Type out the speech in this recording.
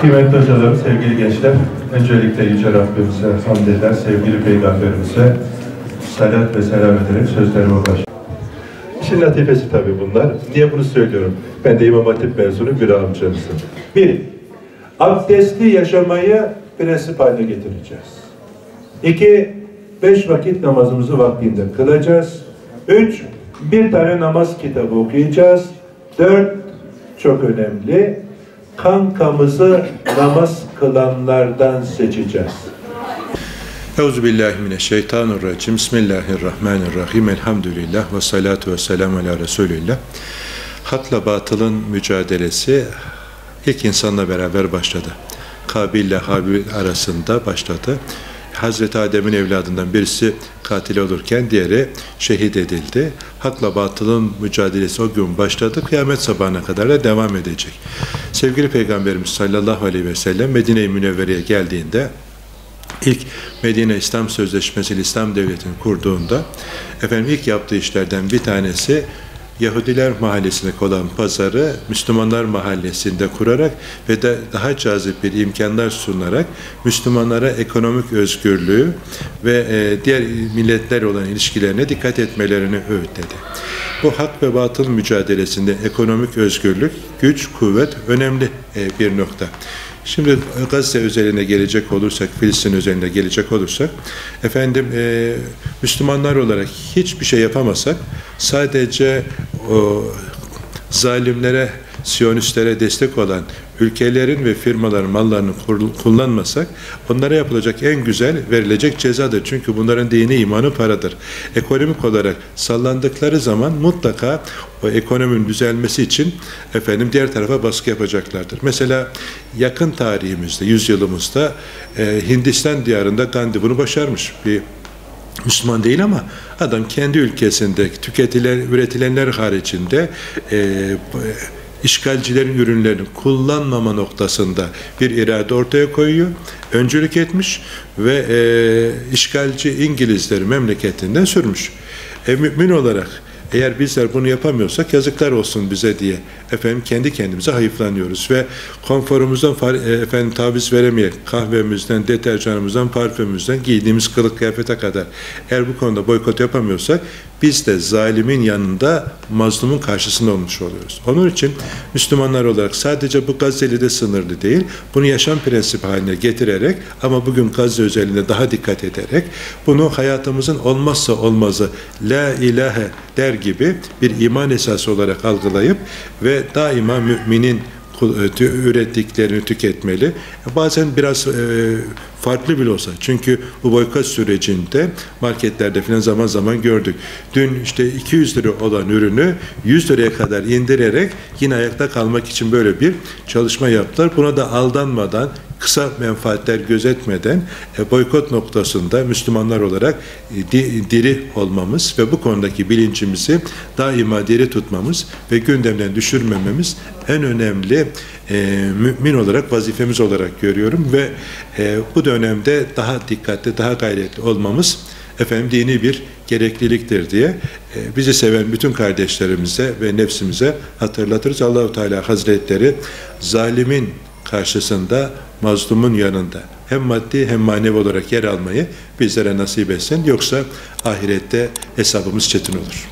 Kıymetli hocalarım, sevgili gençler, öncelikle Yüce Rabbimize hamd eder, sevgili Peygamberimize salat ve selam ederek sözlerime başlayayım. İşin latifesi tabii bunlar. Niye bunu söylüyorum? Ben de İmam Hatip mezunu bir amcamızım. Bir, abdestli yaşamayı prensip haline getireceğiz. İki, 5 vakit namazımızı vaktinde kılacağız. 3, bir tane namaz kitabı okuyacağız. 4, çok önemli, kankamızı namaz kılanlardan seçeceğiz. Euzubillahimineşşeytanirracim. Bismillahirrahmanirrahim. Elhamdülillah ve salatu ve selamu ala Resulillah. Hakla batılın mücadelesi ilk insanla beraber başladı. Kabil ile Habil arasında başladı. Hazreti Adem'in evladından birisi katil olurken diğeri şehit edildi. Hakla batılın mücadelesi o gün başladı. Kıyamet sabahına kadar da devam edecek. Sevgili Peygamberimiz sallallahu aleyhi ve sellem Medine-i Münevvere'ye geldiğinde ilk Medine İslam Sözleşmesi İslam Devleti'ni kurduğunda ilk yaptığı işlerden bir tanesi Yahudiler mahallesindeki olan pazarı Müslümanlar mahallesinde kurarak ve de daha cazip bir imkanlar sunarak Müslümanlara ekonomik özgürlüğü ve diğer milletler olan ilişkilerine dikkat etmelerini öğütledi. Bu hak ve batıl mücadelesinde ekonomik özgürlük, güç, kuvvet önemli bir nokta. Şimdi Gazze özeline gelecek olursak, Filistin özeline gelecek olursak, Müslümanlar olarak hiçbir şey yapamasak, sadece o zalimlere, Siyonistlere destek olan ülkelerin ve firmaların mallarını kullanmasak, onlara yapılacak en güzel verilecek cezadır. Çünkü bunların dini, imanı paradır. Ekonomik olarak sallandıkları zaman mutlaka o ekonominin düzelmesi için diğer tarafa baskı yapacaklardır. Mesela yakın tarihimizde, yüzyılımızda Hindistan diyarında Gandhi bunu başarmış. Bir Müslüman değil ama adam kendi ülkesinde üretilenler haricinde işgalcilerin ürünlerini kullanmama noktasında bir irade ortaya koyuyor, öncülük etmiş ve işgalci İngilizleri memleketinden sürmüş. Mümin olarak eğer bizler bunu yapamıyorsak yazıklar olsun bize diye kendi kendimize hayıflanıyoruz ve konforumuzdan taviz veremeyerek kahvemizden, deterjanımızdan, parfümümüzden, giydiğimiz kılık kıyafete kadar eğer bu konuda boykot yapamıyorsak biz de zalimin yanında mazlumun karşısında olmuş oluyoruz. Onun için Müslümanlar olarak sadece bu Gazze'de sınırlı değil, bunu yaşam prensibi haline getirerek ama bugün Gazze özelinde daha dikkat ederek bunu hayatımızın olmazsa olmazı la ilahe der gibi bir iman esası olarak algılayıp ve daima müminin ürettiklerini tüketmeli. Bazen biraz farklı bile olsa. Çünkü bu boykot sürecinde marketlerde falan zaman zaman gördük. Dün 200 lira olan ürünü 100 liraya kadar indirerek yine ayakta kalmak için böyle bir çalışma yaptılar. Buna da aldanmadan, kısa menfaatler gözetmeden boykot noktasında Müslümanlar olarak diri olmamız ve bu konudaki bilincimizi daima diri tutmamız ve gündemden düşürmememiz en önemli mümin olarak vazifemiz olarak görüyorum ve bu dönemde daha dikkatli, daha gayretli olmamız dini bir gerekliliktir diye bizi seven bütün kardeşlerimize ve nefsimize hatırlatırız. Allah-u Teala Hazretleri zalimin karşısında, mazlumun yanında hem maddi hem manevi olarak yer almayı bizlere nasip etsin. Yoksa ahirette hesabımız çetin olur.